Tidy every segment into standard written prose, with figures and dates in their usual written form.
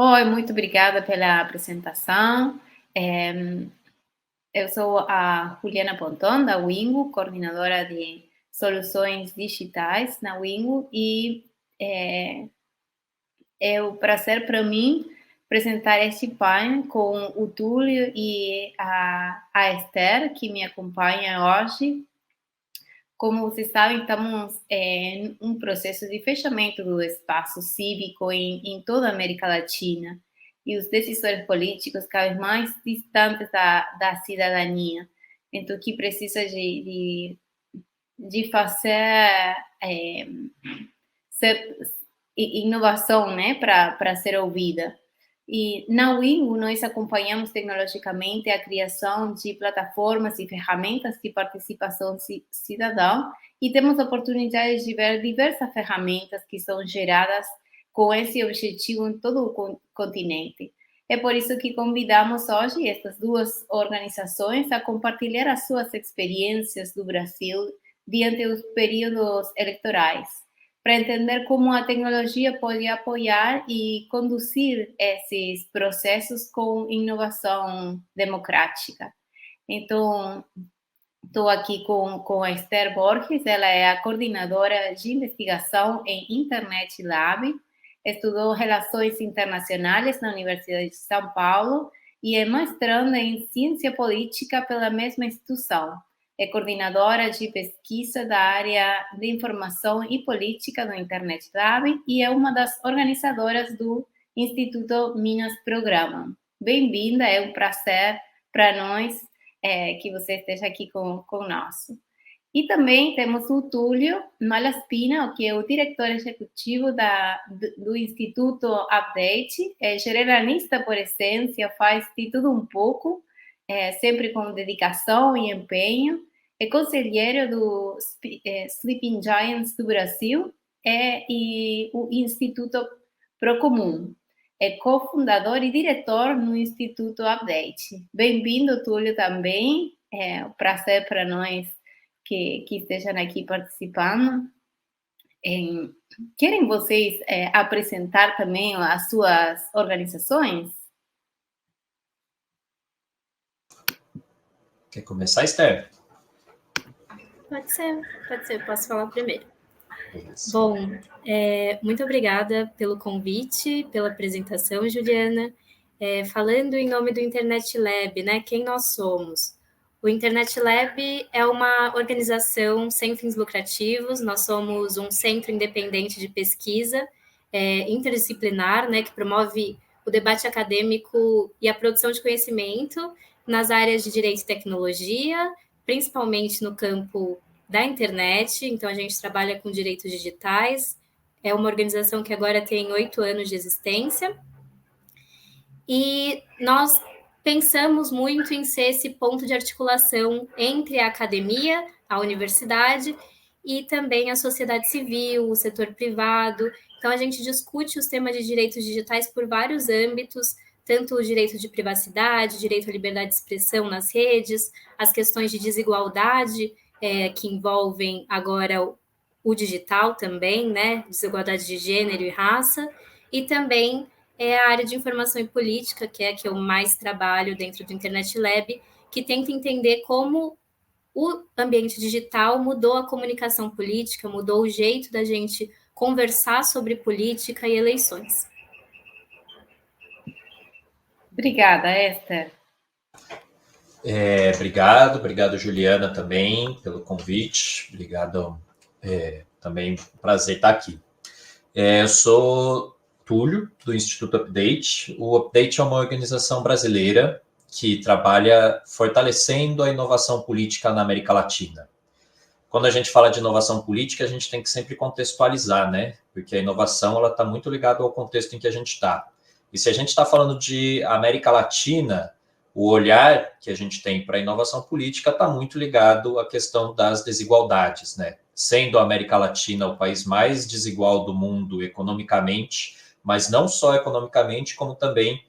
Oi, muito obrigada pela apresentação. Eh, eu sou a Juliana Ponton, da Wingo, coordenadora de soluções digitais na Wingo, e é um prazer para mim apresentar este painel com o Túlio e a Esther, que me acompanha hoje. Como vocês sabem, estamos em um processo de fechamento do espaço cívico em toda a América Latina e os decisores políticos cada vez mais distantes da cidadania. Então, que precisa de fazer é, ser, inovação, né, para ser ouvida. E na Wingo, nós acompanhamos tecnologicamente a criação de plataformas e ferramentas de participação cidadã e temos a oportunidade de ver diversas ferramentas que são geradas com esse objetivo em todo o continente. É por isso que convidamos hoje estas duas organizações a compartilhar as suas experiências do Brasil diante dos períodos eleitorais, para entender como a tecnologia pode apoiar e conduzir esses processos com inovação democrática. Então, estou aqui com a Esther Borges, ela é a coordenadora de investigação em Internet Lab, estudou Relações Internacionais na Universidade de São Paulo e é mestranda em Ciência Política pela mesma instituição. É coordenadora de pesquisa da área de informação e política do Internet Lab e é uma das organizadoras do Instituto Minas Programa. Bem-vinda, é um prazer para nós que você esteja aqui conosco. E também temos o Túlio Malaspina, que é o diretor executivo do Instituto Update, é generalista por essência, faz de tudo um pouco, sempre com dedicação e empenho, é conselheiro do Sleeping Giants do Brasil e o Instituto Procomum. É cofundador e diretor no Instituto Update. Bem-vindo, Túlio, também. É um prazer para nós que estejam aqui participando. Querem vocês apresentar também as suas organizações? Quer começar, Esther? Pode ser, posso falar primeiro. Isso. Bom, muito obrigada pelo convite, pela apresentação, Juliana. Falando em nome do Internet Lab, né, quem nós somos? O Internet Lab é uma organização sem fins lucrativos, nós somos um centro independente de pesquisa interdisciplinar, né, que promove o debate acadêmico e a produção de conhecimento nas áreas de direito e tecnologia, principalmente no campo da internet. Então, a gente trabalha com direitos digitais, é uma organização que agora tem 8 anos de existência, e nós pensamos muito em ser esse ponto de articulação entre a academia, a universidade e também a sociedade civil, o setor privado. Então, a gente discute os temas de direitos digitais por vários âmbitos, tanto o direito de privacidade, direito à liberdade de expressão nas redes, as questões de desigualdade que envolvem agora o digital também, né? Desigualdade de gênero e raça, e também a área de informação e política, que é a que eu mais trabalho dentro do Internet Lab, que tenta entender como o ambiente digital mudou a comunicação política, mudou o jeito da gente conversar sobre política e eleições. Obrigada, Esther. Obrigado, Juliana, também, pelo convite. Obrigado, também, prazer estar aqui. Eu sou Túlio, do Instituto Update. O Update é uma organização brasileira que trabalha fortalecendo a inovação política na América Latina. Quando a gente fala de inovação política, a gente tem que sempre contextualizar, né? Porque a inovação ela está muito ligada ao contexto em que a gente está. E se a gente está falando de América Latina, o olhar que a gente tem para a inovação política está muito ligado à questão das desigualdades, né? Sendo a América Latina o país mais desigual do mundo economicamente, mas não só economicamente, como também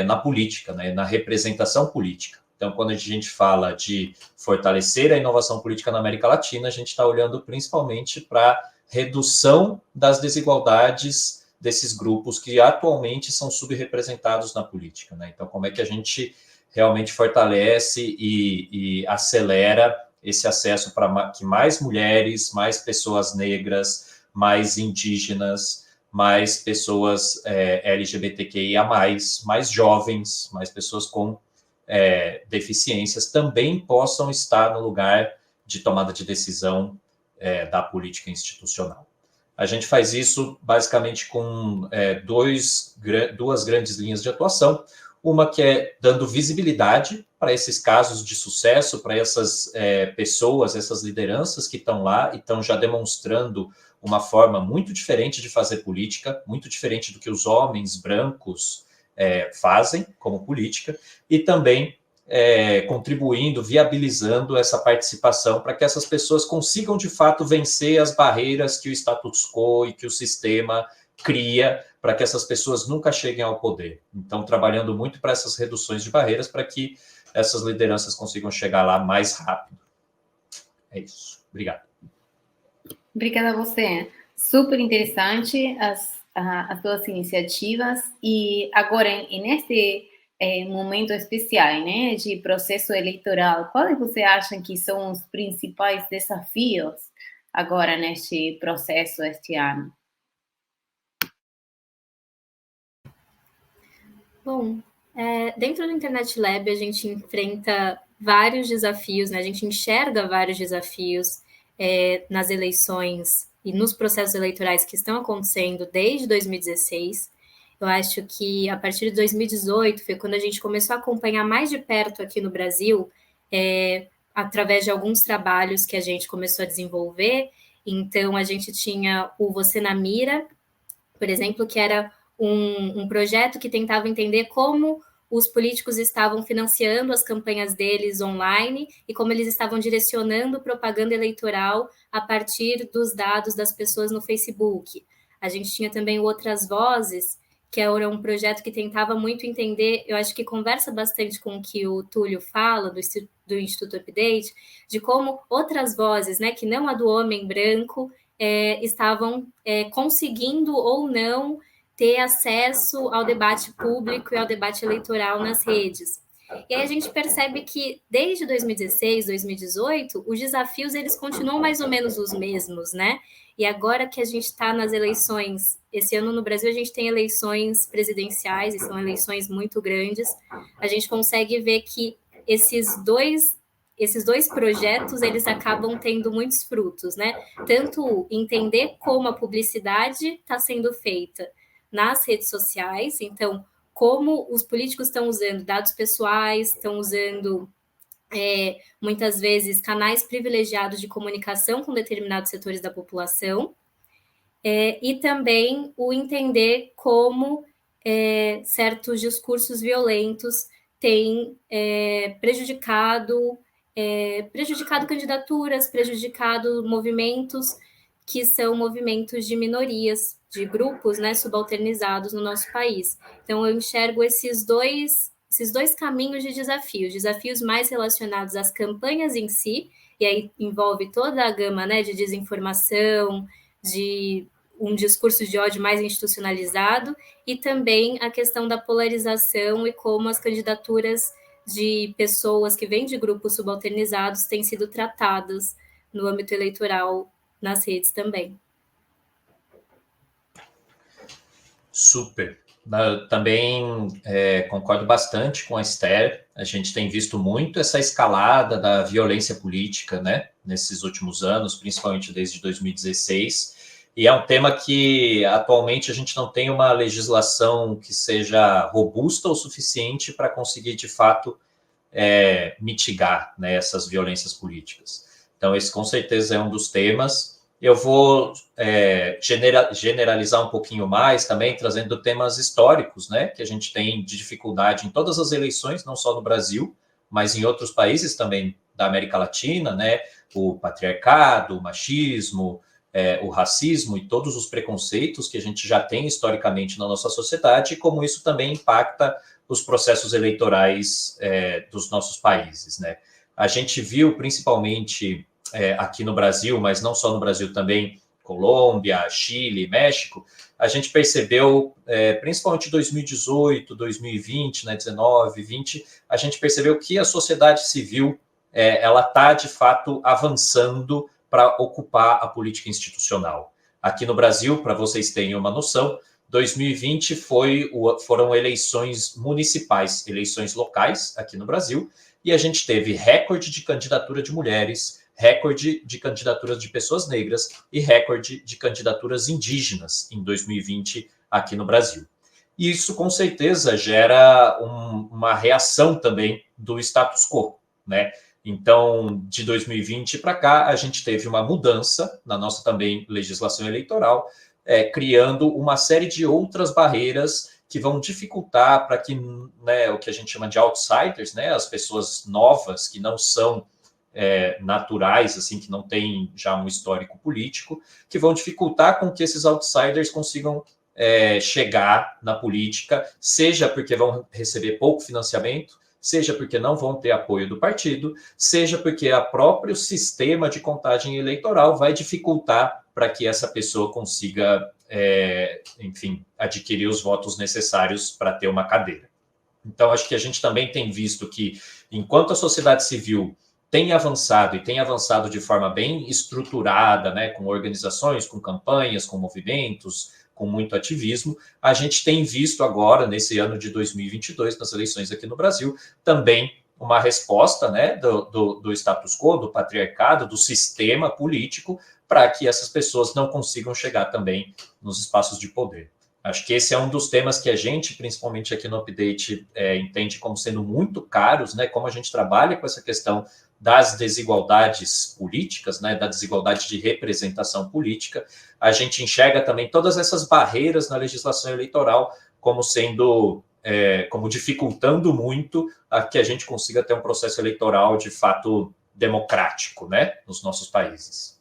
na política, né? Na representação política. Então, quando a gente fala de fortalecer a inovação política na América Latina, a gente está olhando principalmente para redução das desigualdades desses grupos que atualmente são subrepresentados na política, né? Então, como é que a gente realmente fortalece e acelera esse acesso para que mais mulheres, mais pessoas negras, mais indígenas, mais pessoas LGBTQIA+, mais jovens, mais pessoas com deficiências também possam estar no lugar de tomada de decisão da política institucional. A gente faz isso basicamente com duas grandes linhas de atuação. Uma que é dando visibilidade para esses casos de sucesso, para essas pessoas, essas lideranças que estão lá e estão já demonstrando uma forma muito diferente de fazer política, muito diferente do que os homens brancos fazem como política, e também contribuindo, viabilizando essa participação para que essas pessoas consigam, de fato, vencer as barreiras que o status quo e que o sistema cria para que essas pessoas nunca cheguem ao poder. Então, trabalhando muito para essas reduções de barreiras para que essas lideranças consigam chegar lá mais rápido. É isso. Obrigado. Obrigada a você. Super interessante as duas iniciativas. E agora, nesse momento especial, né, de processo eleitoral, quais você acha que são os principais desafios agora neste processo este ano? Bom, dentro do Internet Lab a gente enfrenta vários desafios, né? A gente enxerga vários desafios nas eleições e nos processos eleitorais que estão acontecendo desde 2016. Eu acho que a partir de 2018 foi quando a gente começou a acompanhar mais de perto aqui no Brasil, através de alguns trabalhos que a gente começou a desenvolver. Então, a gente tinha o Você na Mira, por exemplo, que era um projeto que tentava entender como os políticos estavam financiando as campanhas deles online e como eles estavam direcionando propaganda eleitoral a partir dos dados das pessoas no Facebook. A gente tinha também Outras Vozes, que era um projeto que tentava muito entender, eu acho que conversa bastante com o que o Túlio fala, do Instituto Update, de como outras vozes, né, que não a do homem branco, estavam conseguindo ou não ter acesso ao debate público e ao debate eleitoral nas redes. E aí a gente percebe que desde 2016, 2018, os desafios eles continuam mais ou menos os mesmos, né? E agora que a gente está nas eleições, esse ano no Brasil a gente tem eleições presidenciais, e são eleições muito grandes, a gente consegue ver que esses dois projetos, eles acabam tendo muitos frutos, né? Tanto entender como a publicidade está sendo feita nas redes sociais, então, como os políticos estão usando dados pessoais, estão usando, muitas vezes, canais privilegiados de comunicação com determinados setores da população, e também o entender como certos discursos violentos têm prejudicado candidaturas, prejudicado movimentos que são movimentos de minorias, de grupos, né, subalternizados no nosso país. Então, eu enxergo esses dois caminhos de desafios mais relacionados às campanhas em si, e aí envolve toda a gama, né, de desinformação, de um discurso de ódio mais institucionalizado, e também a questão da polarização e como as candidaturas de pessoas que vêm de grupos subalternizados têm sido tratadas no âmbito eleitoral nas redes também. Super. Também concordo bastante com a Esther. A gente tem visto muito essa escalada da violência política, né, nesses últimos anos, principalmente desde 2016. E é um tema que, atualmente, a gente não tem uma legislação que seja robusta o suficiente para conseguir, de fato, mitigar, né, essas violências políticas. Então, esse, com certeza, é um dos temas. Eu vou generalizar um pouquinho mais também, trazendo temas históricos, né, que a gente tem de dificuldade em todas as eleições, não só no Brasil, mas em outros países também da América Latina, né, o patriarcado, o machismo, o racismo e todos os preconceitos que a gente já tem historicamente na nossa sociedade, e como isso também impacta os processos eleitorais dos nossos países, né. A gente viu, principalmente aqui no Brasil, mas não só no Brasil também, Colômbia, Chile, México, a gente percebeu, principalmente 2018, 2020, né, 19, 20, a gente percebeu que a sociedade civil ela está, de fato, avançando para ocupar a política institucional. Aqui no Brasil, para vocês terem uma noção, 2020 foram eleições municipais, eleições locais aqui no Brasil, e a gente teve recorde de candidatura de mulheres, recorde de candidaturas de pessoas negras e recorde de candidaturas indígenas em 2020 aqui no Brasil. E isso, com certeza, gera uma reação também do status quo, né? Então, de 2020 para cá, a gente teve uma mudança na nossa também legislação eleitoral, criando uma série de outras barreiras que vão dificultar para que, né, o que a gente chama de outsiders, né, as pessoas novas que não são naturais, assim, que não têm já um histórico político, que vão dificultar com que esses outsiders consigam chegar na política, seja porque vão receber pouco financiamento, seja porque não vão ter apoio do partido, seja porque o próprio sistema de contagem eleitoral vai dificultar para que essa pessoa consiga, enfim, adquirir os votos necessários para ter uma cadeira. Então, acho que a gente também tem visto que, enquanto a sociedade civil tem avançado e tem avançado de forma bem estruturada, né, com organizações, com campanhas, com movimentos, com muito ativismo, a gente tem visto agora, nesse ano de 2022, nas eleições aqui no Brasil, também uma resposta, né, do status quo, do patriarcado, do sistema político, para que essas pessoas não consigam chegar também nos espaços de poder. Acho que esse é um dos temas que a gente, principalmente aqui no Update, entende como sendo muito caros, né, como a gente trabalha com essa questão das desigualdades políticas, né, da desigualdade de representação política, a gente enxerga também todas essas barreiras na legislação eleitoral como sendo, como dificultando muito a que a gente consiga ter um processo eleitoral de fato democrático, né, nos nossos países.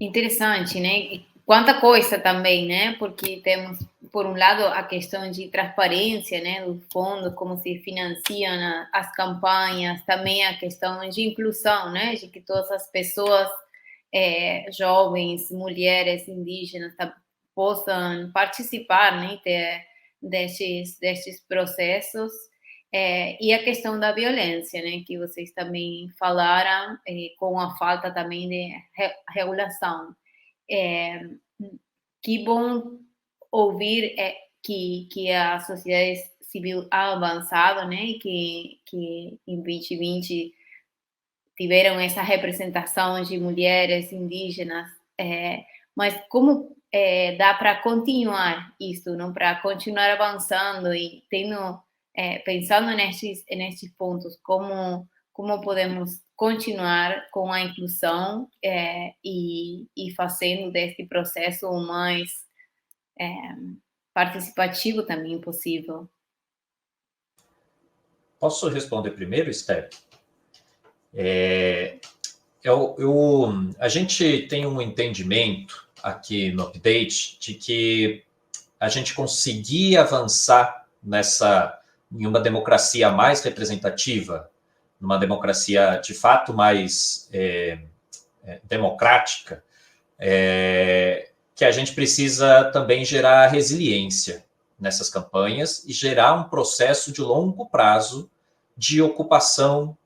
Interessante, né? Quanta coisa também, né? Porque temos, por um lado, a questão de transparência, né? Dos fundos, como se financiam as campanhas, também a questão de inclusão, né? De que todas as pessoas, jovens, mulheres, indígenas, possam participar, né? Destes processos. E a questão da violência, né? Que vocês também falaram, com a falta também de regulação. Que bom ouvir que a sociedade civil ha avançado, né? Que em 2020 tiveram essa representação de mulheres indígenas, mas como dá para continuar isso, não? Para continuar avançando e tendo, pensando nestes pontos, como podemos continuar com a inclusão e fazendo desse processo o mais participativo também possível. Posso responder primeiro, Esther? A gente tem um entendimento aqui no Update de que a gente conseguir avançar em uma democracia mais representativa, numa democracia de fato mais democrática, que a gente precisa também gerar resiliência nessas campanhas e gerar um processo de longo prazo de ocupação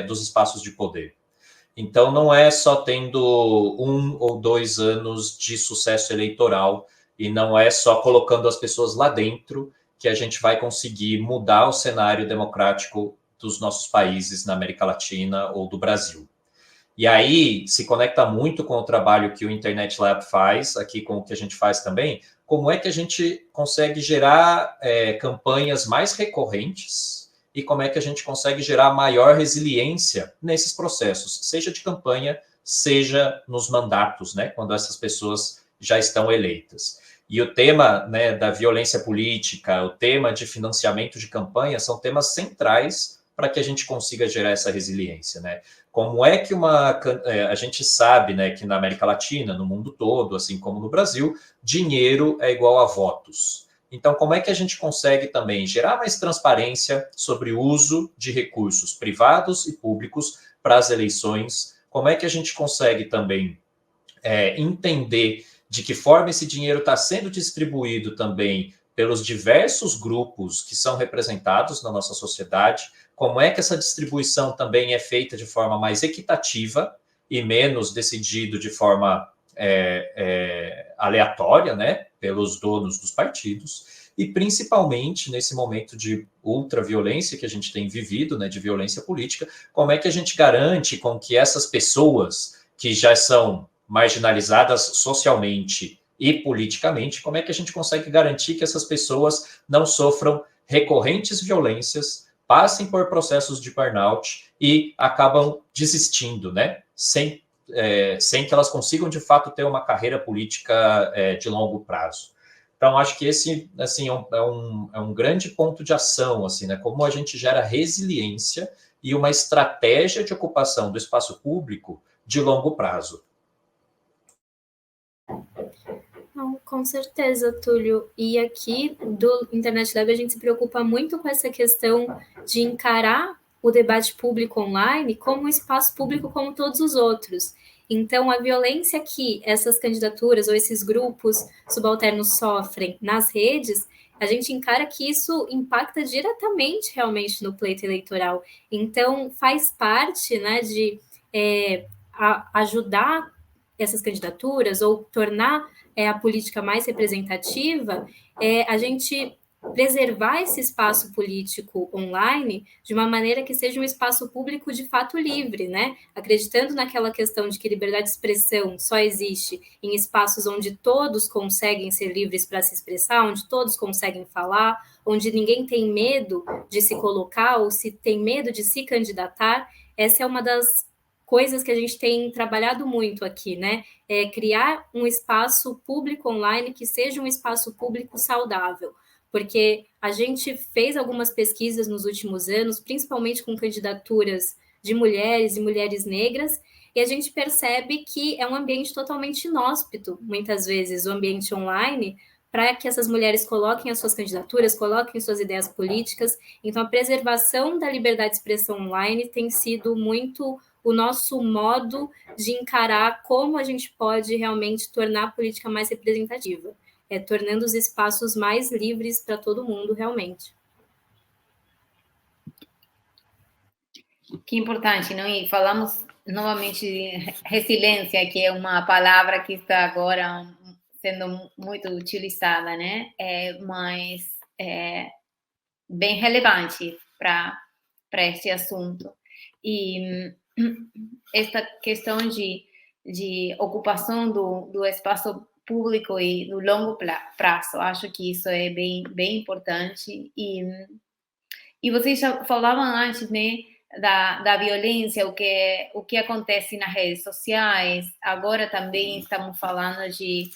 dos espaços de poder. Então, não é só tendo 1 ou 2 anos de sucesso eleitoral e não é só colocando as pessoas lá dentro que a gente vai conseguir mudar o cenário democrático dos nossos países na América Latina ou do Brasil. E aí se conecta muito com o trabalho que o Internet Lab faz, aqui com o que a gente faz também, como é que a gente consegue gerar campanhas mais recorrentes e como é que a gente consegue gerar maior resiliência nesses processos, seja de campanha, seja nos mandatos, né, quando essas pessoas já estão eleitas. E o tema, né, da violência política, o tema de financiamento de campanha são temas centrais para que a gente consiga gerar essa resiliência, né? Como é que a gente sabe, né, que na América Latina, no mundo todo, assim como no Brasil, dinheiro é igual a votos. Então, como é que a gente consegue também gerar mais transparência sobre o uso de recursos privados e públicos para as eleições? Como é que a gente consegue também entender de que forma esse dinheiro está sendo distribuído também pelos diversos grupos que são representados na nossa sociedade, como é que essa distribuição também é feita de forma mais equitativa e menos decidido de forma aleatória, né, pelos donos dos partidos, e principalmente nesse momento de ultraviolência que a gente tem vivido, né, de violência política, como é que a gente garante com que essas pessoas que já são marginalizadas socialmente e politicamente, como é que a gente consegue garantir que essas pessoas não sofram recorrentes violências, passem por processos de burnout e acabam desistindo, né, sem que elas consigam, de fato, ter uma carreira política de longo prazo. Então, acho que esse assim, é um grande ponto de ação, assim, né? Como a gente gera resiliência e uma estratégia de ocupação do espaço público de longo prazo. Não, com certeza, Túlio. E aqui do Internet Lab a gente se preocupa muito com essa questão de encarar o debate público online como um espaço público como todos os outros. Então, a violência que essas candidaturas ou esses grupos subalternos sofrem nas redes, a gente encara que isso impacta diretamente realmente no pleito eleitoral. Então, faz parte, né, de ajudar essas candidaturas ou tornar a política mais representativa, a gente preservar esse espaço político online de uma maneira que seja um espaço público de fato livre, né? Acreditando naquela questão de que liberdade de expressão só existe em espaços onde todos conseguem ser livres para se expressar, onde todos conseguem falar, onde ninguém tem medo de se colocar ou se tem medo de se candidatar. Essa é uma das coisas que a gente tem trabalhado muito aqui, né? Criar um espaço público online que seja um espaço público saudável, porque a gente fez algumas pesquisas nos últimos anos, principalmente com candidaturas de mulheres e mulheres negras, e a gente percebe que é um ambiente totalmente inóspito, muitas vezes, o ambiente online, para que essas mulheres coloquem as suas candidaturas, coloquem suas ideias políticas. Então, a preservação da liberdade de expressão online tem sido muito o nosso modo de encarar como a gente pode realmente tornar a política mais representativa, tornando os espaços mais livres para todo mundo, realmente. Que importante, não? E falamos novamente de resiliência, que é uma palavra que está agora sendo muito utilizada, né? Mas bem relevante para este assunto. E esta questão de ocupação do espaço público e do longo prazo, acho que isso é bem importante. E vocês já falavam antes, né, da violência, o que acontece nas redes sociais. Agora também estamos falando de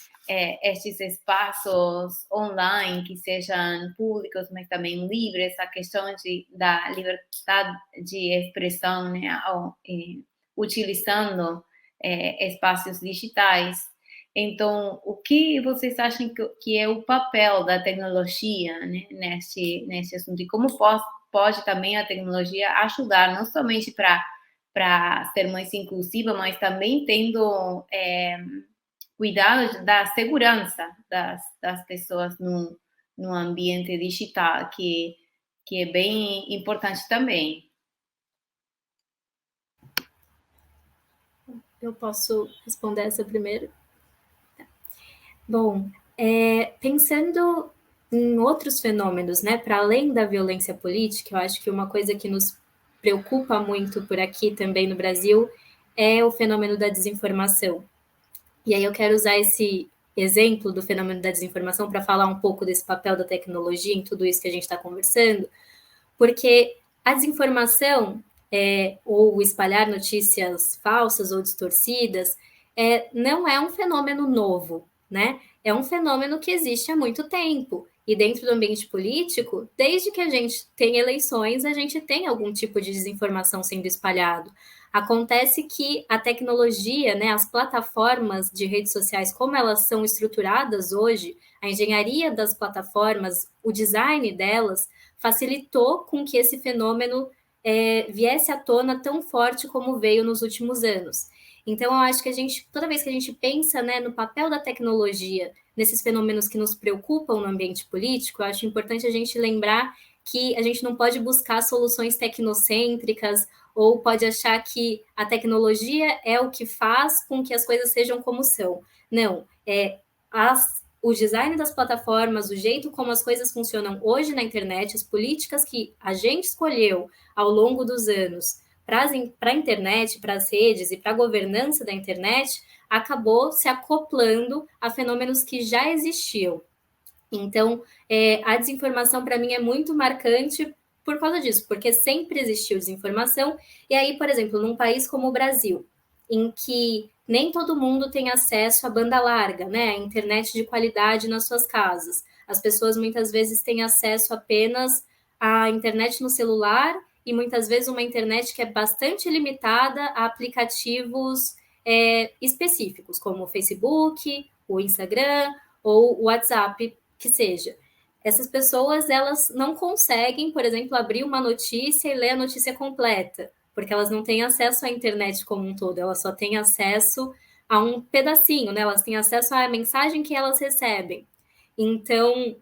estes espaços online que sejam públicos, mas também livres, a questão da liberdade de expressão, né, utilizando espaços digitais. Então, o que vocês acham que é o papel da tecnologia, né, nesse assunto? E como pode também a tecnologia ajudar, não somente para ser mais inclusiva, mas também tendo cuidado da segurança das pessoas no ambiente digital, que é bem importante também. Eu posso responder essa primeiro? Bom, pensando em outros fenômenos, né, para além da violência política, eu acho que uma coisa que nos preocupa muito por aqui também no Brasil é o fenômeno da desinformação. E aí eu quero usar esse exemplo do fenômeno da desinformação para falar um pouco desse papel da tecnologia em tudo isso que a gente está conversando, porque a desinformação ou espalhar notícias falsas ou distorcidas não é um fenômeno novo, né? É um fenômeno que existe há muito tempo. E dentro do ambiente político, desde que a gente tem eleições, a gente tem algum tipo de desinformação sendo espalhado. Acontece que a tecnologia, né, as plataformas de redes sociais, como elas são estruturadas hoje, a engenharia das plataformas, o design delas, facilitou com que esse fenômeno viesse à tona tão forte como veio nos últimos anos. Então, eu acho que toda vez que a gente pensa, né, no papel da tecnologia, nesses fenômenos que nos preocupam no ambiente político, eu acho importante a gente lembrar que a gente não pode buscar soluções tecnocêntricas ou pode achar que a tecnologia é o que faz com que as coisas sejam como são. Não, o design das plataformas, o jeito como as coisas funcionam hoje na internet, as políticas que a gente escolheu ao longo dos anos para a internet, para as redes e para a governança da internet, acabou se acoplando a fenômenos que já existiam. Então, a desinformação, para mim, é muito marcante por causa disso, porque sempre existiu desinformação. E aí, por exemplo, num país como o Brasil, em que nem todo mundo tem acesso à banda larga, né, a internet de qualidade nas suas casas. As pessoas muitas vezes têm acesso apenas à internet no celular e muitas vezes uma internet que é bastante limitada a aplicativos específicos, como o Facebook, o Instagram ou o WhatsApp, que seja. Essas pessoas, elas não conseguem, por exemplo, abrir uma notícia e ler a notícia completa, porque elas não têm acesso à internet como um todo, elas só têm acesso a um pedacinho, né? Elas têm acesso à mensagem que elas recebem. Então,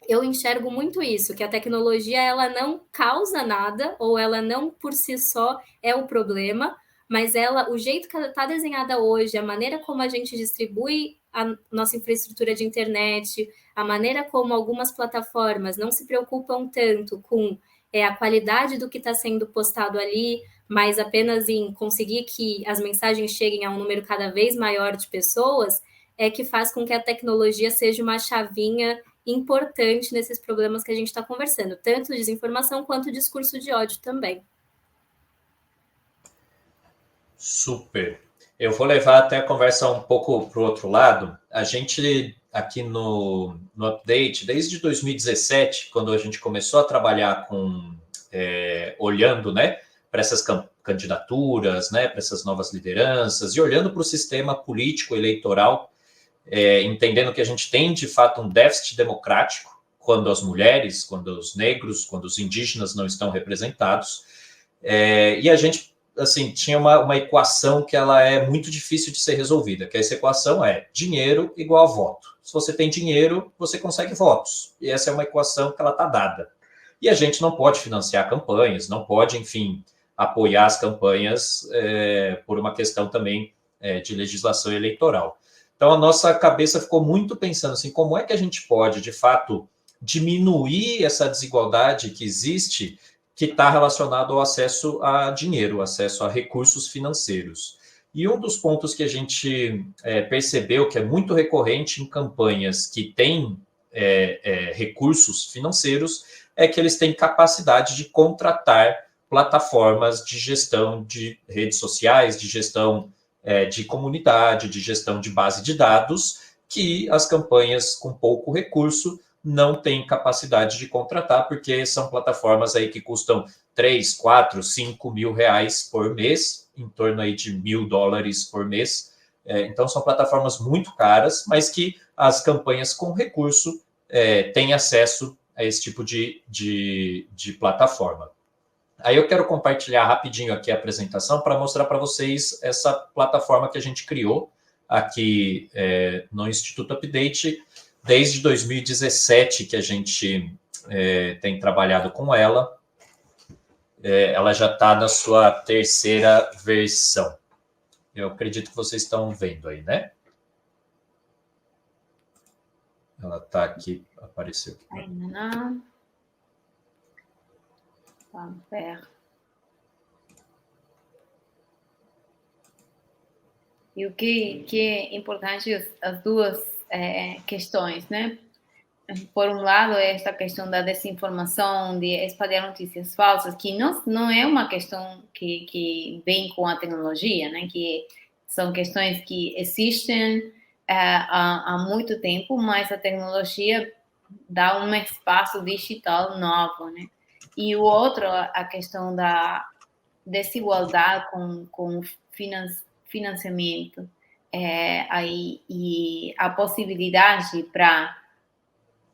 eu enxergo muito isso, que a tecnologia ela não causa nada, ou ela não por si só é o problema, mas o jeito que ela está desenhada hoje, a maneira como a gente distribui a nossa infraestrutura de internet, a maneira como algumas plataformas não se preocupam tanto com a qualidade do que está sendo postado ali, mas apenas em conseguir que as mensagens cheguem a um número cada vez maior de pessoas, é que faz com que a tecnologia seja uma chavinha importante nesses problemas que a gente está conversando, tanto desinformação quanto discurso de ódio também. Super. Eu vou levar até a conversa um pouco para o outro lado. A gente aqui no Update, desde 2017, quando a gente começou a trabalhar com olhando, né, para essas candidaturas, né, para essas novas lideranças e olhando para o sistema político eleitoral, entendendo que a gente tem de fato um déficit democrático quando as mulheres, quando os negros, quando os indígenas não estão representados, e a gente assim, tinha uma equação que ela é muito difícil de ser resolvida, que essa equação é dinheiro igual a voto. Se você tem dinheiro, você consegue votos. E essa é uma equação que ela está dada. E a gente não pode financiar campanhas, não pode, enfim, apoiar as campanhas por uma questão também de legislação eleitoral. Então, a nossa cabeça ficou muito pensando assim, como é que a gente pode, de fato, diminuir essa desigualdade que existe, que está relacionado ao acesso a dinheiro, acesso a recursos financeiros. E um dos pontos que a gente percebeu que é muito recorrente em campanhas que têm recursos financeiros é que eles têm capacidade de contratar plataformas de gestão de redes sociais, de gestão de comunidade, de gestão de base de dados, que as campanhas com pouco recurso não têm capacidade de contratar, porque são plataformas aí que custam 3, 4, 5 mil reais por mês, em torno aí de $1.000 por mês. Então, são plataformas muito caras, mas que as campanhas com recurso têm acesso a esse tipo de plataforma. Aí eu quero compartilhar rapidinho aqui a apresentação para mostrar para vocês essa plataforma que a gente criou aqui no Instituto Update, desde 2017 que a gente tem trabalhado com ela. Ela já está na sua terceira versão. Eu acredito que vocês estão vendo aí, né? Ela está aqui, apareceu aqui. Ainda não. Vamos ver. E o que é importante, as duas questões, né? Por um lado, esta questão da desinformação, de espalhar notícias falsas, que não é uma questão que vem com a tecnologia, né? Que são questões que existem há muito tempo, mas a tecnologia dá um espaço digital novo, né? E o outro, a questão da desigualdade com financiamento, e a possibilidade para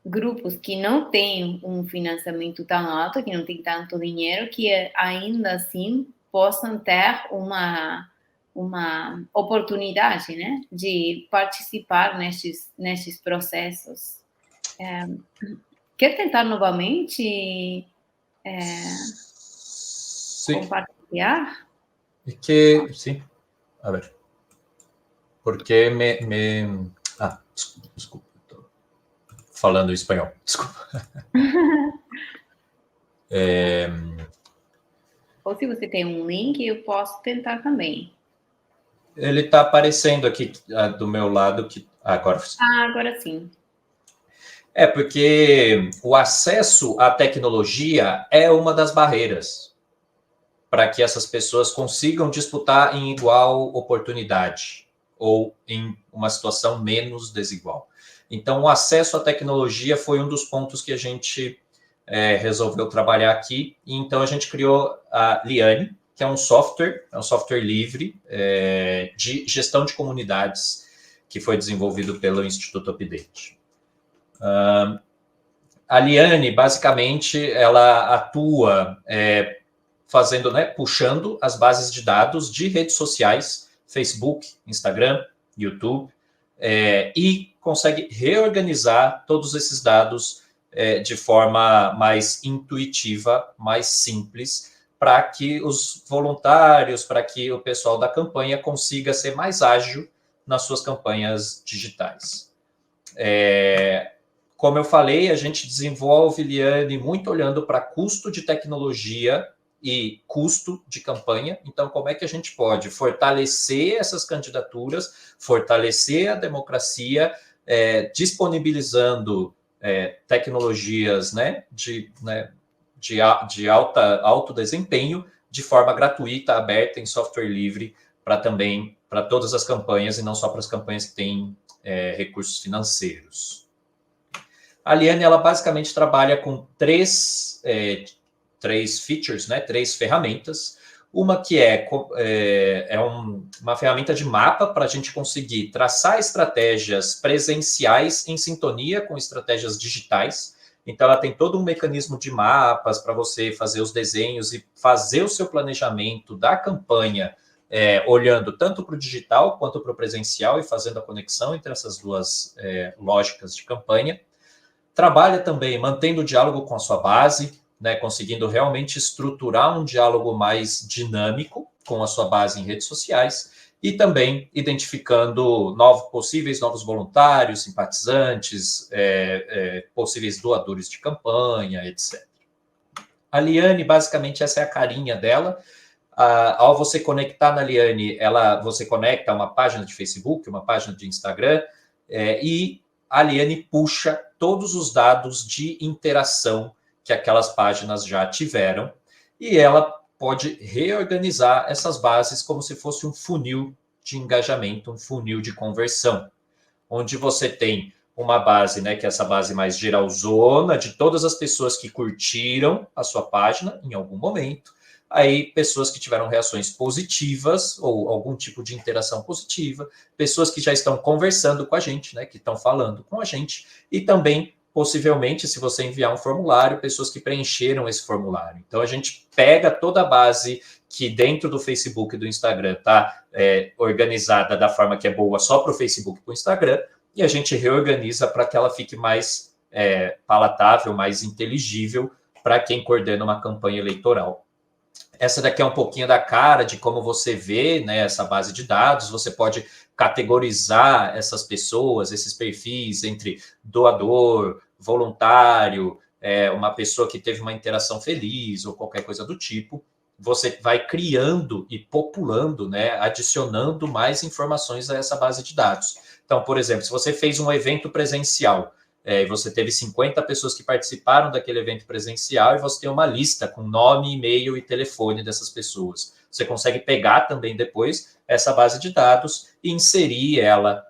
grupos que não têm um financiamento tão alto, que não têm tanto dinheiro, que ainda assim possam ter uma oportunidade, né, de participar nestes processos. Quer tentar novamente Sim. compartilhar? Sim, a ver. Porque desculpa, estou falando espanhol, desculpa. Ou se você tem um link, eu posso tentar também. Ele está aparecendo aqui do meu lado. Agora sim. Agora sim. Porque o acesso à tecnologia é uma das barreiras para que essas pessoas consigam disputar em igual oportunidade ou em uma situação menos desigual. Então, o acesso à tecnologia foi um dos pontos que a gente resolveu trabalhar aqui. E então, a gente criou a Liane, que é um software livre de gestão de comunidades que foi desenvolvido pelo Instituto Update. A Liane, basicamente, ela atua fazendo, puxando as bases de dados de redes sociais, Facebook, Instagram, YouTube, e consegue reorganizar todos esses dados de forma mais intuitiva, mais simples, para que os voluntários, para que o pessoal da campanha consiga ser mais ágil nas suas campanhas digitais. Como eu falei, a gente desenvolve, Liane, muito olhando para custo de tecnologia e custo de campanha. Então, como é que a gente pode fortalecer essas candidaturas, fortalecer a democracia, disponibilizando tecnologias de alto desempenho de forma gratuita, aberta, em software livre, para todas as campanhas e não só para as campanhas que têm recursos financeiros. A Liane, ela basicamente trabalha com três features, três ferramentas. Uma que uma ferramenta de mapa para a gente conseguir traçar estratégias presenciais em sintonia com estratégias digitais. Então, ela tem todo um mecanismo de mapas para você fazer os desenhos e fazer o seu planejamento da campanha, olhando tanto para o digital quanto para o presencial e fazendo a conexão entre essas duas lógicas de campanha. Trabalha também mantendo o diálogo com a sua base, conseguindo realmente estruturar um diálogo mais dinâmico com a sua base em redes sociais e também identificando possíveis novos voluntários, simpatizantes, possíveis doadores de campanha, etc. A Liane, basicamente, essa é a carinha dela. Ao você conectar na Liane, você conecta uma página de Facebook, uma página de Instagram, e a Liane puxa todos os dados de interação que aquelas páginas já tiveram, e ela pode reorganizar essas bases como se fosse um funil de engajamento, um funil de conversão, onde você tem uma base, que é essa base mais geralzona, de todas as pessoas que curtiram a sua página em algum momento, aí pessoas que tiveram reações positivas ou algum tipo de interação positiva, pessoas que já estão conversando com a gente, que estão falando com a gente, e também, possivelmente, se você enviar um formulário, pessoas que preencheram esse formulário. Então, a gente pega toda a base que dentro do Facebook e do Instagram está organizada da forma que é boa só para o Facebook e para o Instagram, e a gente reorganiza para que ela fique mais palatável, mais inteligível para quem coordena uma campanha eleitoral. Essa daqui é um pouquinho da cara de como você vê essa base de dados. Você pode categorizar essas pessoas, esses perfis entre doador, voluntário, uma pessoa que teve uma interação feliz ou qualquer coisa do tipo. Você vai criando e populando, adicionando mais informações a essa base de dados. Então, por exemplo, se você fez um evento presencial, você teve 50 pessoas que participaram daquele evento presencial e você tem uma lista com nome, e-mail e telefone dessas pessoas. Você consegue pegar também depois essa base de dados e inserir ela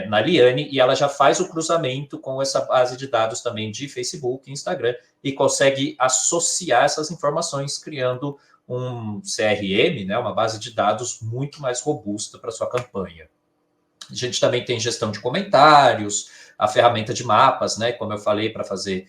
na Liane, e ela já faz o cruzamento com essa base de dados também de Facebook e Instagram e consegue associar essas informações, criando um CRM, uma base de dados muito mais robusta para sua campanha. A gente também tem gestão de comentários, a ferramenta de mapas, como eu falei, para fazer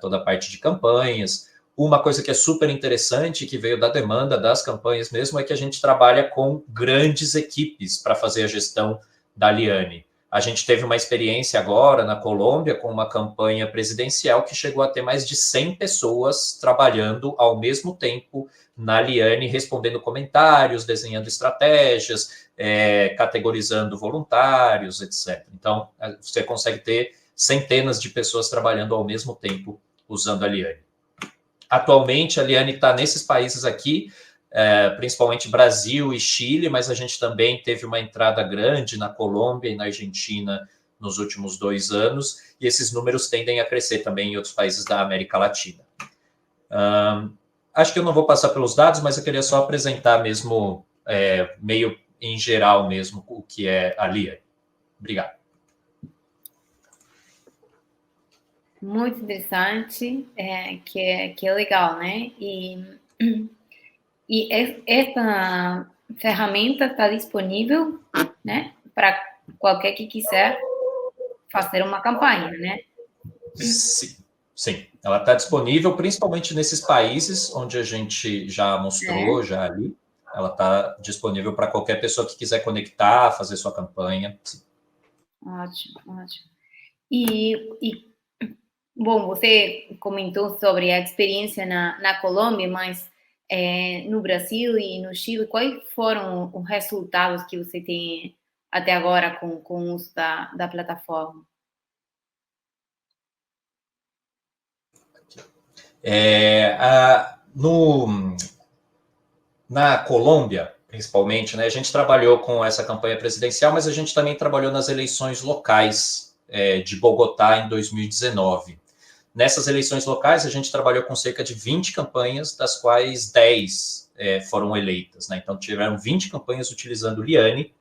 toda a parte de campanhas, Uma coisa que é super interessante, que veio da demanda das campanhas mesmo, é que a gente trabalha com grandes equipes para fazer a gestão da Liane. A gente teve uma experiência agora na Colômbia com uma campanha presidencial que chegou a ter mais de 100 pessoas trabalhando ao mesmo tempo na Liane, respondendo comentários, desenhando estratégias, categorizando voluntários, etc. Então, você consegue ter centenas de pessoas trabalhando ao mesmo tempo usando a Liane. Atualmente, a Liane está nesses países aqui, principalmente Brasil e Chile, mas a gente também teve uma entrada grande na Colômbia e na Argentina nos últimos 2 anos, e esses números tendem a crescer também em outros países da América Latina. Acho que eu não vou passar pelos dados, mas eu queria só apresentar mesmo, meio em geral mesmo, o que é a Liane. Obrigado. Muito interessante, que é legal, né? E essa ferramenta está disponível, né, para qualquer que quiser fazer uma campanha, né? Sim. Ela está disponível principalmente nesses países onde a gente já mostrou, já ali. Ela está disponível para qualquer pessoa que quiser conectar, fazer sua campanha. Sim. Ótimo. Bom, você comentou sobre a experiência na Colômbia, mas no Brasil e no Chile, quais foram os resultados que você tem até agora com o uso da plataforma? Na Colômbia, principalmente, né, a gente trabalhou com essa campanha presidencial, mas a gente também trabalhou nas eleições locais de Bogotá em 2019. Nessas eleições locais, a gente trabalhou com cerca de 20 campanhas, das quais 10 foram eleitas, né? Então, tiveram 20 campanhas utilizando Liane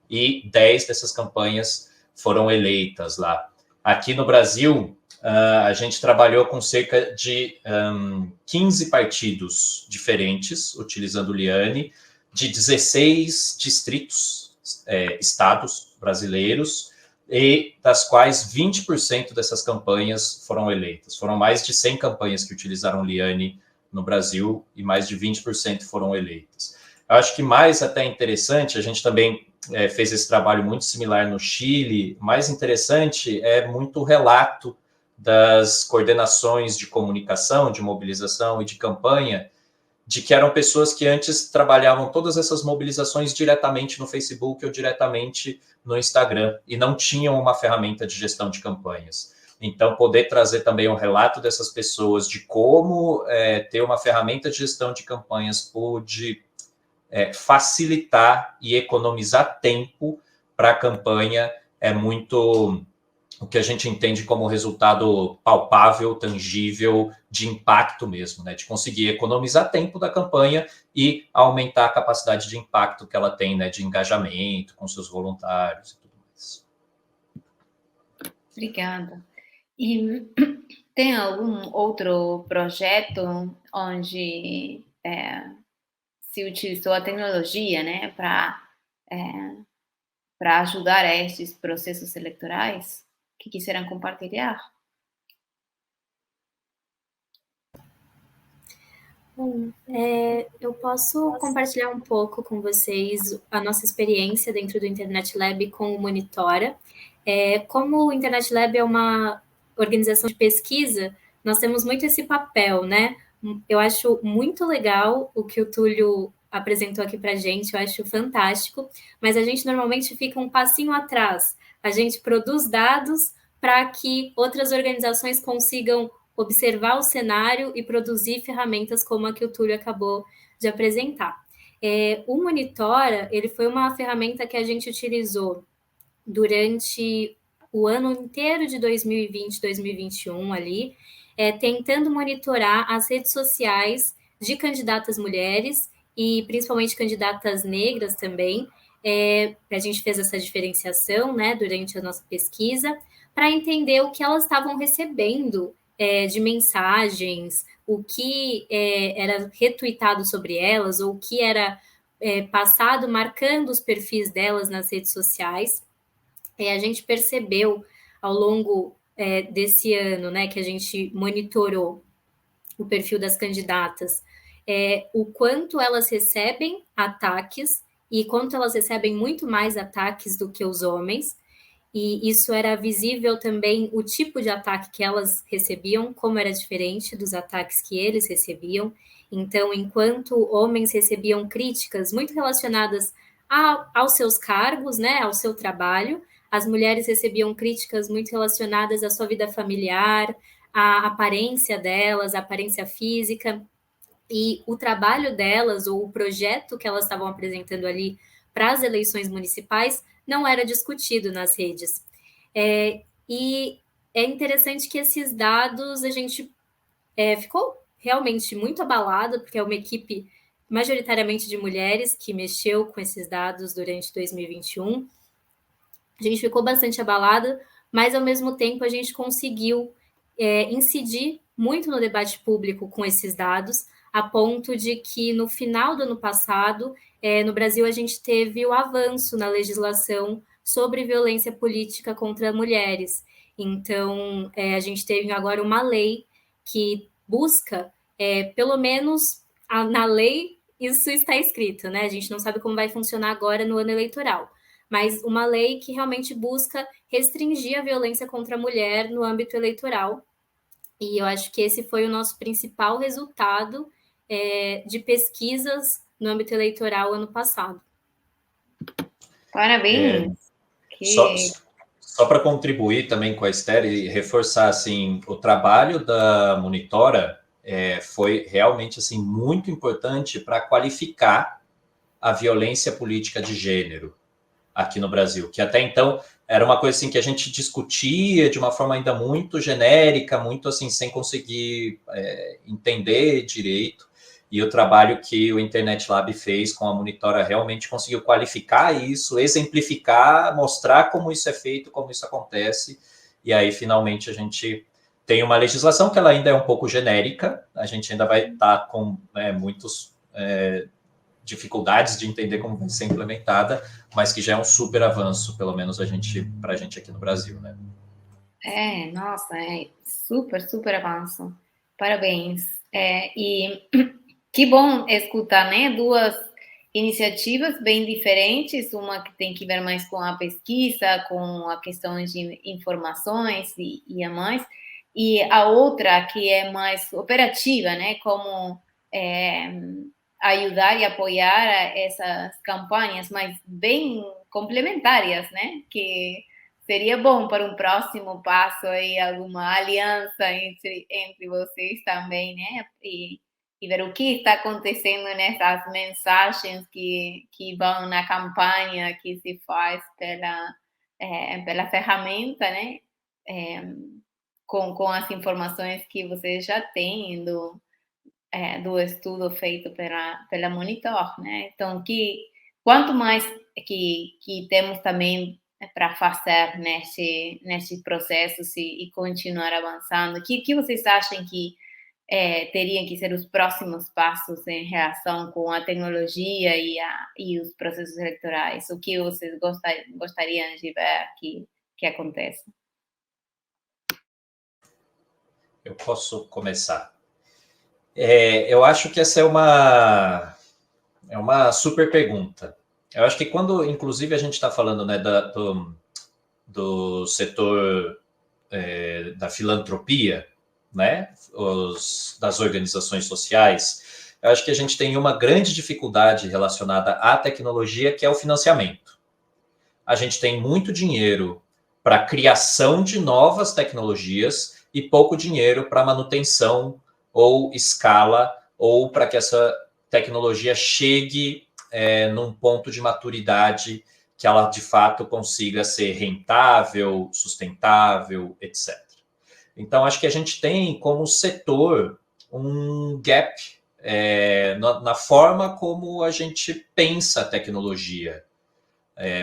e 10 dessas campanhas foram eleitas lá. Aqui no Brasil, a gente trabalhou com cerca de 15 partidos diferentes, utilizando Liane, de 16 distritos, estados brasileiros, e das quais 20% dessas campanhas foram eleitas. Foram mais de 100 campanhas que utilizaram Liane no Brasil e mais de 20% foram eleitas. Eu acho que mais até interessante, a gente também fez esse trabalho muito similar no Chile, mais interessante é muito o relato das coordenações de comunicação, de mobilização e de campanha, de que eram pessoas que antes trabalhavam todas essas mobilizações diretamente no Facebook ou diretamente no Instagram e não tinham uma ferramenta de gestão de campanhas. Então, poder trazer também um relato dessas pessoas de como ter uma ferramenta de gestão de campanhas pôde facilitar e economizar tempo para a campanha é muito o que a gente entende como resultado palpável, tangível, de impacto mesmo, né? De conseguir economizar tempo da campanha e aumentar a capacidade de impacto que ela tem, né? De engajamento com seus voluntários e tudo mais. Obrigada. E tem algum outro projeto onde se utilizou a tecnologia, né, para ajudar a estes processos eleitorais que quiseram compartilhar? Bom, eu posso compartilhar um pouco com vocês a nossa experiência dentro do Internet Lab com o Monitora. Como o Internet Lab é uma organização de pesquisa, nós temos muito esse papel, né? Eu acho muito legal o que o Túlio apresentou aqui para a gente, eu acho fantástico, mas a gente normalmente fica um passinho atrás. A gente produz dados para que outras organizações consigam observar o cenário e produzir ferramentas como a que o Túlio acabou de apresentar. O Monitora, ele foi uma ferramenta que a gente utilizou durante o ano inteiro de 2020, 2021 ali, tentando monitorar as redes sociais de candidatas mulheres e principalmente candidatas negras também. A gente fez essa diferenciação, né, durante a nossa pesquisa, para entender o que elas estavam recebendo de mensagens, o que era retweetado sobre elas, ou o que era passado marcando os perfis delas nas redes sociais. A gente percebeu ao longo desse ano, né, que a gente monitorou, o perfil das candidatas, o quanto elas recebem ataques e quanto elas recebem muito mais ataques do que os homens, e isso era visível também, o tipo de ataque que elas recebiam, como era diferente dos ataques que eles recebiam. Então, enquanto homens recebiam críticas muito relacionadas aos seus cargos, né, ao seu trabalho, as mulheres recebiam críticas muito relacionadas à sua vida familiar, à aparência delas, à aparência física, e o trabalho delas, ou o projeto que elas estavam apresentando ali para as eleições municipais, não era discutido nas redes. E é interessante que esses dados, a gente ficou realmente muito abalado, porque é uma equipe majoritariamente de mulheres que mexeu com esses dados durante 2021. A gente ficou bastante abalada, mas, ao mesmo tempo, a gente conseguiu incidir muito no debate público com esses dados, a ponto de que, no final do ano passado, no Brasil, a gente teve o avanço na legislação sobre violência política contra mulheres. Então, a gente teve agora uma lei que busca, pelo menos na lei, isso está escrito, né? A gente não sabe como vai funcionar agora no ano eleitoral, mas uma lei que realmente busca restringir a violência contra a mulher no âmbito eleitoral. E eu acho que esse foi o nosso principal resultado de pesquisas no âmbito eleitoral ano passado. Parabéns! Só para contribuir também com a Esther e reforçar, assim, o trabalho da Monitora foi realmente, assim, muito importante para qualificar a violência política de gênero aqui no Brasil, que até então era uma coisa assim que a gente discutia de uma forma ainda muito genérica, muito assim, sem conseguir entender direito, e o trabalho que o Internet Lab fez com a Monitora realmente conseguiu qualificar isso, exemplificar, mostrar como isso é feito, como isso acontece, e aí finalmente a gente tem uma legislação que ela ainda é um pouco genérica, a gente ainda vai estar com muitos dificuldades de entender como vai ser implementada, mas que já é um super avanço, pelo menos para a gente aqui no Brasil, né? Nossa, super, super avanço. Parabéns. E que bom escutar, né? Duas iniciativas bem diferentes, uma que tem que ver mais com a pesquisa, com a questão de informações e a mais, e a outra que é mais operativa, né? Como ajudar e apoiar essas campanhas, mas bem complementares, né? Que seria bom para um próximo passo aí, alguma aliança entre vocês também, né? E ver o que está acontecendo nessas mensagens que vão na campanha que se faz pela ferramenta, né? Com as informações que vocês já têm do estudo feito pela Monitor, né? Então, quanto mais que temos também para fazer nesse processo e continuar avançando, que vocês acham que teriam que ser os próximos passos em relação com a tecnologia e os processos eleitorais? O que vocês gostariam de ver que aconteça? Eu posso começar. Eu acho que essa é uma super pergunta. Eu acho que quando, inclusive, a gente está falando, né, do setor da filantropia, né, das organizações sociais, eu acho que a gente tem uma grande dificuldade relacionada à tecnologia, que é o financiamento. A gente tem muito dinheiro para a criação de novas tecnologias e pouco dinheiro para manutenção ou escala, ou para que essa tecnologia chegue num ponto de maturidade que ela, de fato, consiga ser rentável, sustentável, etc. Então, acho que a gente tem, como setor, um gap na forma como a gente pensa a tecnologia.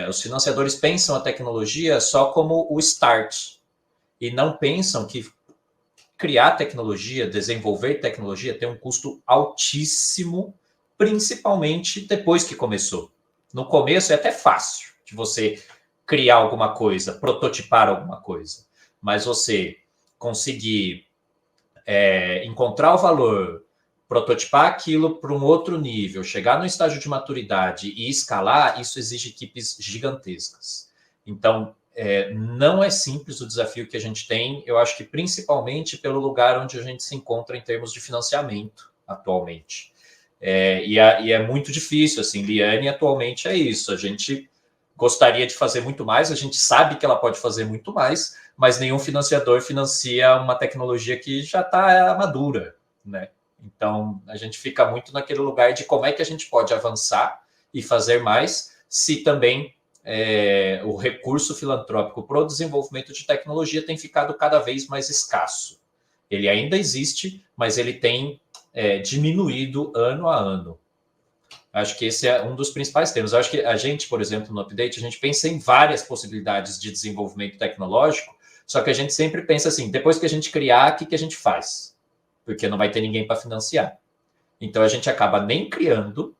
Os financiadores pensam a tecnologia só como o start, e não pensam que criar tecnologia, desenvolver tecnologia tem um custo altíssimo, principalmente depois que começou. No começo é até fácil de você criar alguma coisa, prototipar alguma coisa, mas você conseguir encontrar o valor, prototipar aquilo para um outro nível, chegar no estágio de maturidade e escalar, isso exige equipes gigantescas. Então, não é simples o desafio que a gente tem, eu acho que principalmente pelo lugar onde a gente se encontra em termos de financiamento atualmente. E é muito difícil, assim, Liane atualmente é isso, a gente gostaria de fazer muito mais, a gente sabe que ela pode fazer muito mais, mas nenhum financiador financia uma tecnologia que já está madura, né? Então, a gente fica muito naquele lugar de como é que a gente pode avançar e fazer mais, se também o recurso filantrópico para o desenvolvimento de tecnologia tem ficado cada vez mais escasso. Ele ainda existe, mas ele tem diminuído ano a ano. Acho que esse é um dos principais temas. Acho que a gente, por exemplo, no Update, a gente pensa em várias possibilidades de desenvolvimento tecnológico, só que a gente sempre pensa assim, depois que a gente criar, o que a gente faz? Porque não vai ter ninguém para financiar. Então, a gente acaba nem criando,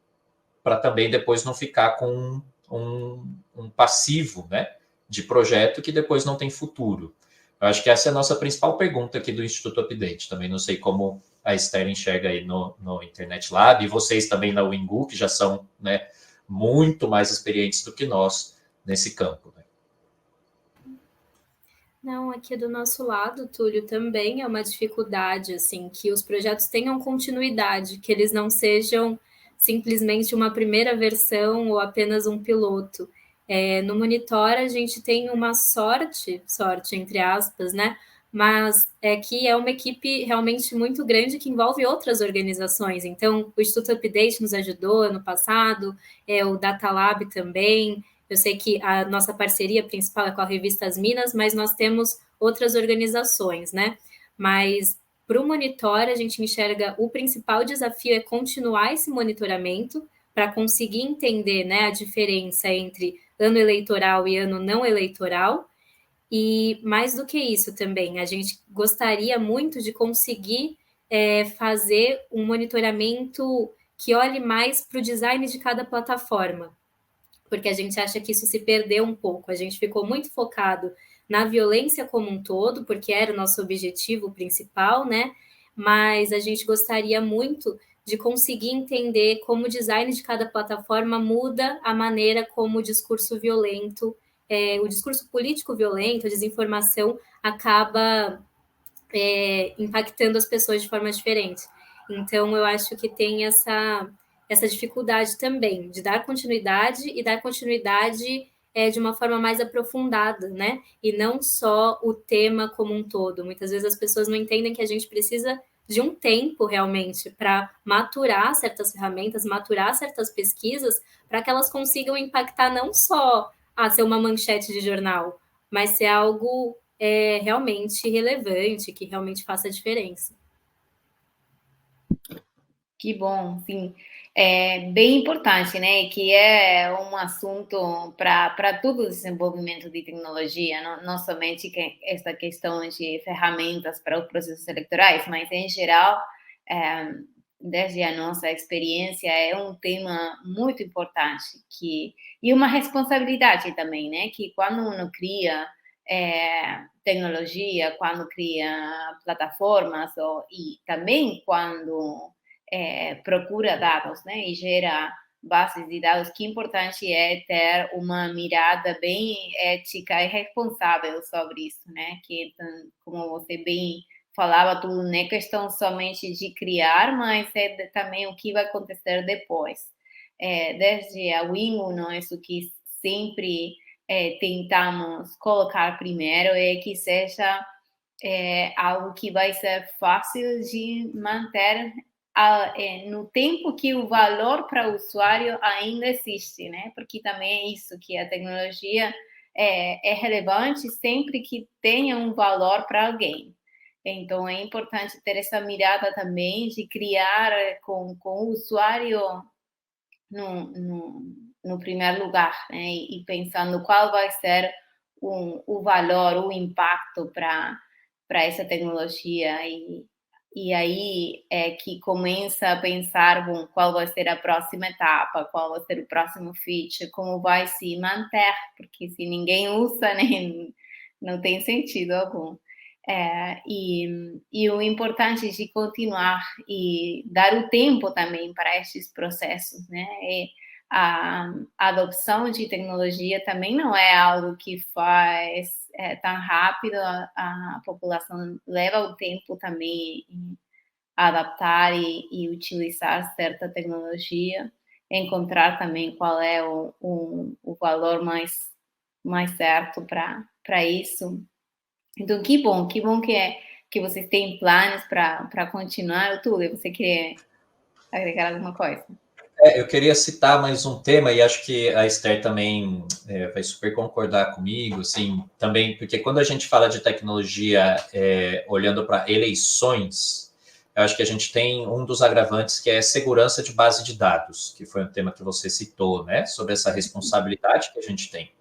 para também depois não ficar com um passivo, né, de projeto que depois não tem futuro. Eu acho que essa é a nossa principal pergunta aqui do Instituto Update. Também não sei como a Esther enxerga aí no Internet Lab, e vocês também na Wingu, que já são, né, muito mais experientes do que nós nesse campo. Né? Não, aqui do nosso lado, Túlio, também é uma dificuldade, assim, que os projetos tenham continuidade, que eles não sejam simplesmente uma primeira versão ou apenas um piloto. No Monitor, a gente tem uma sorte entre aspas, né? Mas que é uma equipe realmente muito grande que envolve outras organizações. Então, o Instituto Update nos ajudou ano passado, o Data Lab também. Eu sei que a nossa parceria principal é com a revista As Minas, mas nós temos outras organizações, né? Mas para o Monitor, a gente enxerga o principal desafio é continuar esse monitoramento para conseguir entender, né, a diferença entre ano eleitoral e ano não eleitoral. E mais do que isso também, a gente gostaria muito de conseguir fazer um monitoramento que olhe mais para o design de cada plataforma, porque a gente acha que isso se perdeu um pouco. A gente ficou muito focado na violência como um todo, porque era o nosso objetivo principal, né? Mas a gente gostaria muito de conseguir entender como o design de cada plataforma muda a maneira como o discurso violento, o discurso político violento, a desinformação acaba impactando as pessoas de forma diferente. Então, eu acho que tem essa dificuldade também de dar continuidade e dar continuidade de uma forma mais aprofundada, né? E não só o tema como um todo. Muitas vezes as pessoas não entendem que a gente precisa de um tempo realmente para maturar certas ferramentas, maturar certas pesquisas, para que elas consigam impactar não só ser uma manchete de jornal, mas ser algo realmente relevante, que realmente faça a diferença. Que bom, sim. É bem importante, né? Que é um assunto para todo o desenvolvimento de tecnologia, não somente essa questão de ferramentas para os processos eleitorais, mas em geral, desde a nossa experiência, é um tema muito importante e uma responsabilidade também, né? Que quando uno cria tecnologia, quando cria plataformas e também quando procura dados, né, e gera bases de dados, que importante é ter uma mirada bem ética e responsável sobre isso, né, que como você bem falava, tudo não é questão somente de criar, mas também o que vai acontecer depois. Desde a Wingu, não é isso que sempre tentamos colocar primeiro, é que seja algo que vai ser fácil de manter no tempo que o valor para o usuário ainda existe, né? Porque também é isso, que a tecnologia é relevante sempre que tenha um valor para alguém. Então, é importante ter essa mirada também de criar com o usuário no primeiro lugar, né? E pensando qual vai ser o valor, o impacto para essa tecnologia e aí é que começa a pensar, bom, qual vai ser a próxima etapa, qual vai ser o próximo feature, como vai se manter, porque se ninguém usa, né, não tem sentido algum. E o importante de continuar e dar o tempo também para esses processos, né? E a adoção de tecnologia também não é algo que faz tão rápido, a população leva o tempo também em adaptar e utilizar certa tecnologia, encontrar também qual é o valor mais certo para isso. Então, que bom que vocês têm planos para continuar. Túlio, você quer agregar alguma coisa? Eu queria citar mais um tema, e acho que a Esther também vai super concordar comigo, assim, também, porque quando a gente fala de tecnologia olhando para eleições, eu acho que a gente tem um dos agravantes que é segurança de base de dados, que foi um tema que você citou, né, sobre essa responsabilidade que a gente tem.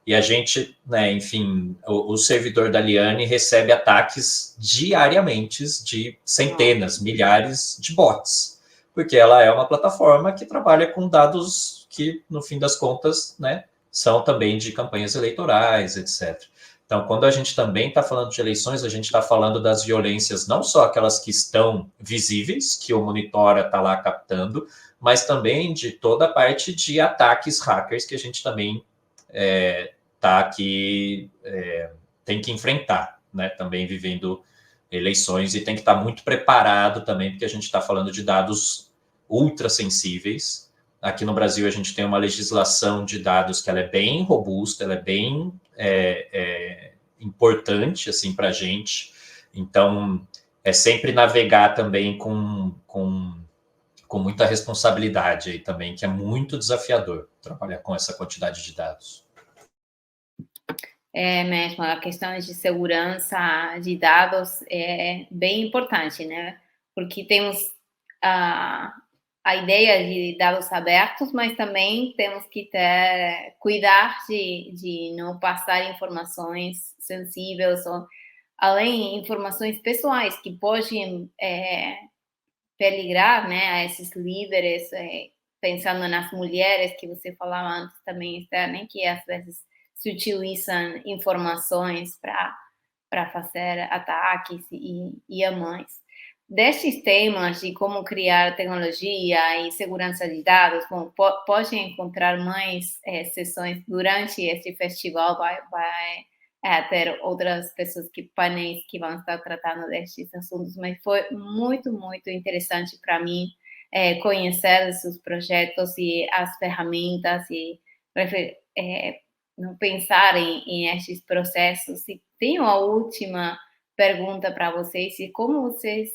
E a gente, né, enfim, o servidor da Liane recebe ataques diariamente de centenas, milhares de bots, porque ela é uma plataforma que trabalha com dados que, no fim das contas, né, são também de campanhas eleitorais, etc. Então, quando a gente também está falando de eleições, a gente está falando das violências, não só aquelas que estão visíveis, que o Monitora está lá captando, mas também de toda a parte de ataques hackers que a gente também tá aqui, tem que enfrentar, né? Também vivendo eleições, e tem que estar muito preparado também, porque a gente está falando de dados ultra sensíveis. Aqui no Brasil a gente tem uma legislação de dados que ela é bem robusta, ela é bem importante assim para a gente. Então é sempre navegar também com muita responsabilidade aí também, que é muito desafiador trabalhar com essa quantidade de dados. É mesmo, a questão de segurança de dados é bem importante, né? Porque temos a ideia de dados abertos, mas também temos que cuidar de não passar informações sensíveis, ou além informações pessoais que podem peligrar, né, a esses líderes, pensando nas mulheres que você falava antes também, Esther, né, que às vezes se utilizam informações para fazer ataques e a mais. Destes temas de como criar tecnologia e segurança de dados, bom, pode encontrar mais sessões durante este festival, vai ter outras pessoas painéis que vão estar tratando destes assuntos, mas foi muito, muito interessante para mim conhecer esses projetos e as ferramentas e pensar em estes processos. E tenho a última pergunta para vocês, e como vocês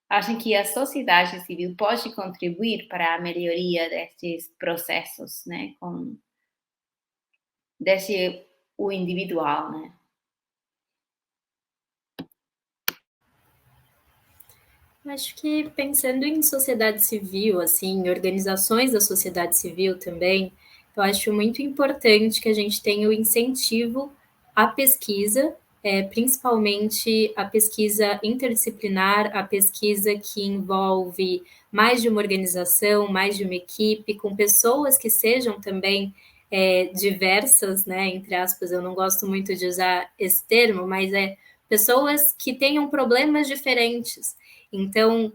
acham que a sociedade civil pode contribuir para a melhoria destes processos, né, desde o individual, né? Acho que pensando em sociedade civil, assim, organizações da sociedade civil também, eu acho muito importante que a gente tenha o incentivo à pesquisa, principalmente a pesquisa interdisciplinar, a pesquisa que envolve mais de uma organização, mais de uma equipe, com pessoas que sejam também diversas, né, entre aspas, eu não gosto muito de usar esse termo, mas pessoas que tenham problemas diferentes. Então,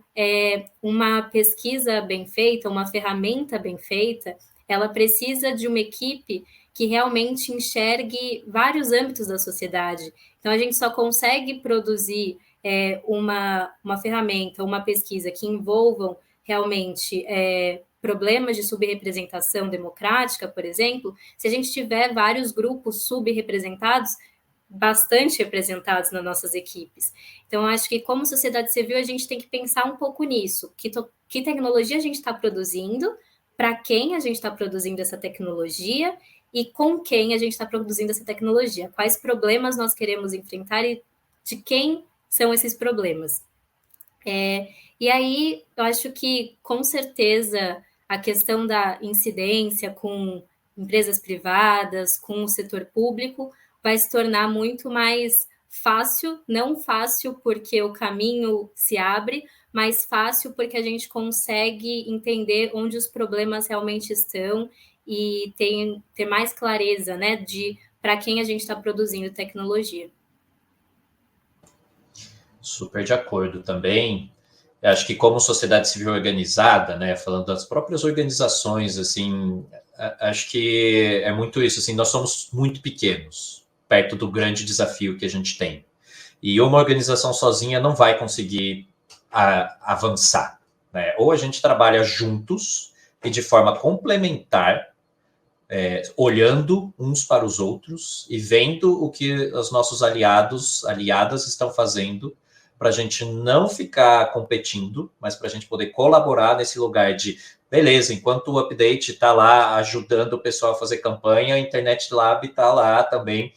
uma pesquisa bem feita, uma ferramenta bem feita, ela precisa de uma equipe que realmente enxergue vários âmbitos da sociedade. Então, a gente só consegue produzir uma ferramenta, uma pesquisa que envolvam realmente problemas de subrepresentação democrática, por exemplo, se a gente tiver vários grupos subrepresentados, bastante representados nas nossas equipes. Então, acho que como sociedade civil, a gente tem que pensar um pouco nisso. Que tecnologia a gente está produzindo, para quem a gente está produzindo essa tecnologia e com quem a gente está produzindo essa tecnologia. Quais problemas nós queremos enfrentar e de quem são esses problemas. E aí, eu acho que, com certeza, a questão da incidência com empresas privadas, com o setor público, vai se tornar muito mais fácil, não fácil porque o caminho se abre, mas fácil porque a gente consegue entender onde os problemas realmente estão e ter mais clareza, né, de para quem a gente está produzindo tecnologia. Super de acordo também. Eu acho que como sociedade civil organizada, né, falando das próprias organizações, assim, acho que é muito isso, assim, nós somos muito pequenos, perto do grande desafio que a gente tem. E uma organização sozinha não vai conseguir avançar, né? Ou a gente trabalha juntos e de forma complementar, olhando uns para os outros e vendo o que os nossos aliadas estão fazendo, para a gente não ficar competindo, mas para a gente poder colaborar nesse lugar de, beleza, enquanto o Update está lá ajudando o pessoal a fazer campanha, a Internet Lab está lá também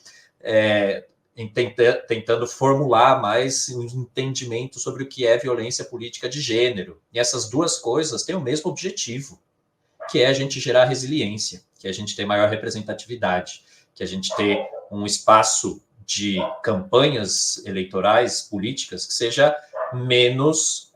tentando formular mais um entendimento sobre o que é violência política de gênero. E essas duas coisas têm o mesmo objetivo, que é a gente gerar resiliência, que é a gente ter maior representatividade, que a gente ter um espaço de campanhas eleitorais, políticas, que seja menos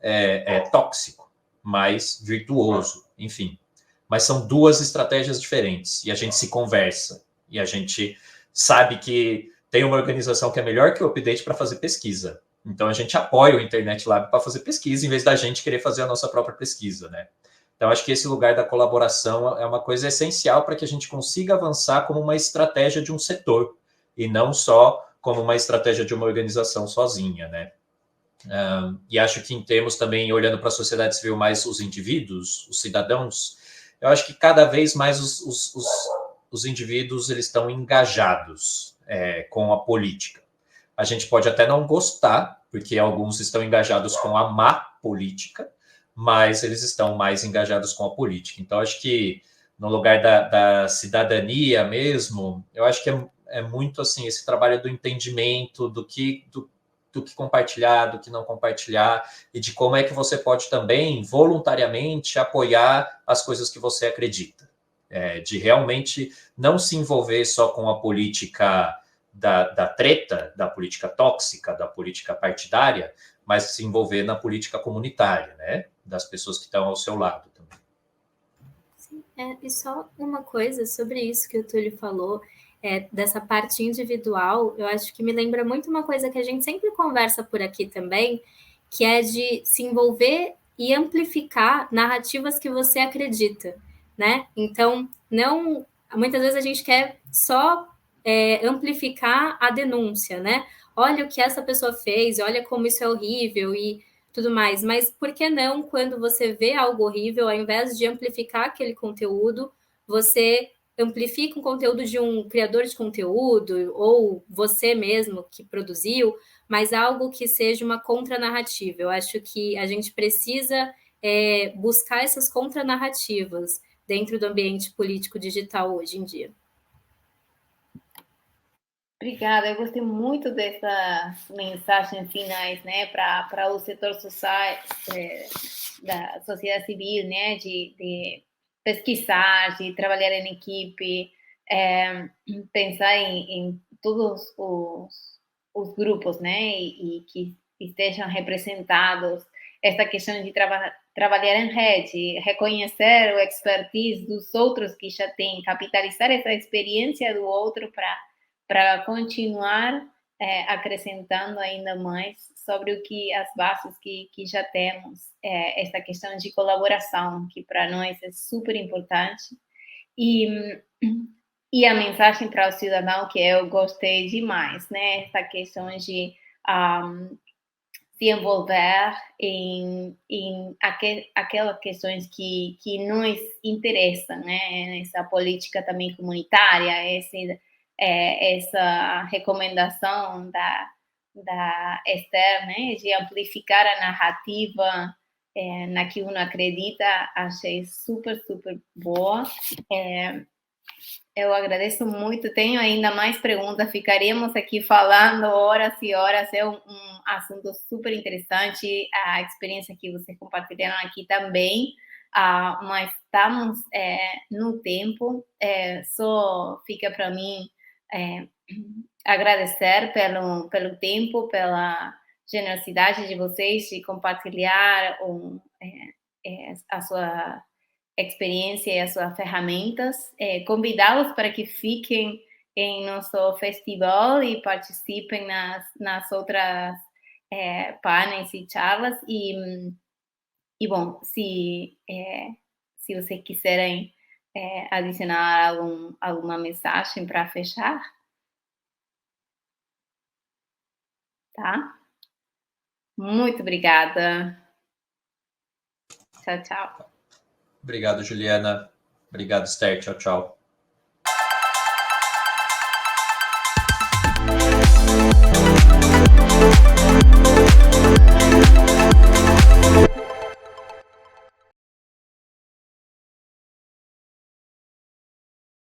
tóxico, mais virtuoso, enfim. Mas são duas estratégias diferentes, e a gente se conversa, e a gente sabe que tem uma organização que é melhor que o Update para fazer pesquisa. Então a gente apoia o Internet Lab para fazer pesquisa, em vez da gente querer fazer a nossa própria pesquisa, né? Então, acho que esse lugar da colaboração é uma coisa essencial para que a gente consiga avançar como uma estratégia de um setor, e não só como uma estratégia de uma organização sozinha, né? E acho que em termos também, olhando para a sociedade civil, mais os indivíduos, os cidadãos, eu acho que cada vez mais os indivíduos eles estão engajados com a política. A gente pode até não gostar, porque alguns estão engajados com a má política, mas eles estão mais engajados com a política. Então, acho que no lugar da cidadania mesmo, eu acho que é muito assim, esse trabalho do entendimento, do que compartilhar, do que não compartilhar, e de como é que você pode também, voluntariamente, apoiar as coisas que você acredita. De realmente não se envolver só com a política da treta, da política tóxica, da política partidária, mas se envolver na política comunitária, né? Das pessoas que estão ao seu lado também. Sim, e só uma coisa sobre isso que o Túlio falou, dessa parte individual, eu acho que me lembra muito uma coisa que a gente sempre conversa por aqui também, que é de se envolver e amplificar narrativas que você acredita, né? Então, muitas vezes a gente quer só amplificar a denúncia, né? Olha o que essa pessoa fez, olha como isso é horrível e tudo mais. Mas por que não, quando você vê algo horrível, ao invés de amplificar aquele conteúdo, você amplifica o conteúdo de um criador de conteúdo ou você mesmo que produziu, mas algo que seja uma contranarrativa. Eu acho que a gente precisa buscar essas contranarrativas dentro do ambiente político digital hoje em dia. Obrigada, eu gostei muito dessas mensagens finais, né, para o setor social, da sociedade civil, né, de pesquisar, de trabalhar em equipe, pensar em todos os grupos, né, e que estejam representados, essa questão de trabalhar em rede, reconhecer o expertise dos outros que já têm, capitalizar essa experiência do outro para continuar acrescentando ainda mais sobre o que as bases que já temos, essa questão de colaboração, que para nós é super importante, e a mensagem para o cidadão que eu gostei demais, né? Essa questão de se envolver em aquelas questões que nos interessam, né? Essa política também comunitária, essa recomendação da Esther, né, de amplificar a narrativa na que uno acredita, achei super, super boa. Eu agradeço muito, tenho ainda mais perguntas, ficaríamos aqui falando horas e horas, é um assunto super interessante, a experiência que vocês compartilharam aqui também, mas estamos no tempo, só fica para mim agradecer pelo tempo, pela generosidade de vocês de compartilhar a sua experiência e as suas ferramentas, convidá-los para que fiquem em nosso festival e participem nas outras painéis e charlas. E bom, se vocês quiserem adicionar alguma mensagem para fechar, tá? Muito obrigada. Tchau, tchau. Obrigado, Juliana. Obrigado, Esther. Tchau, tchau.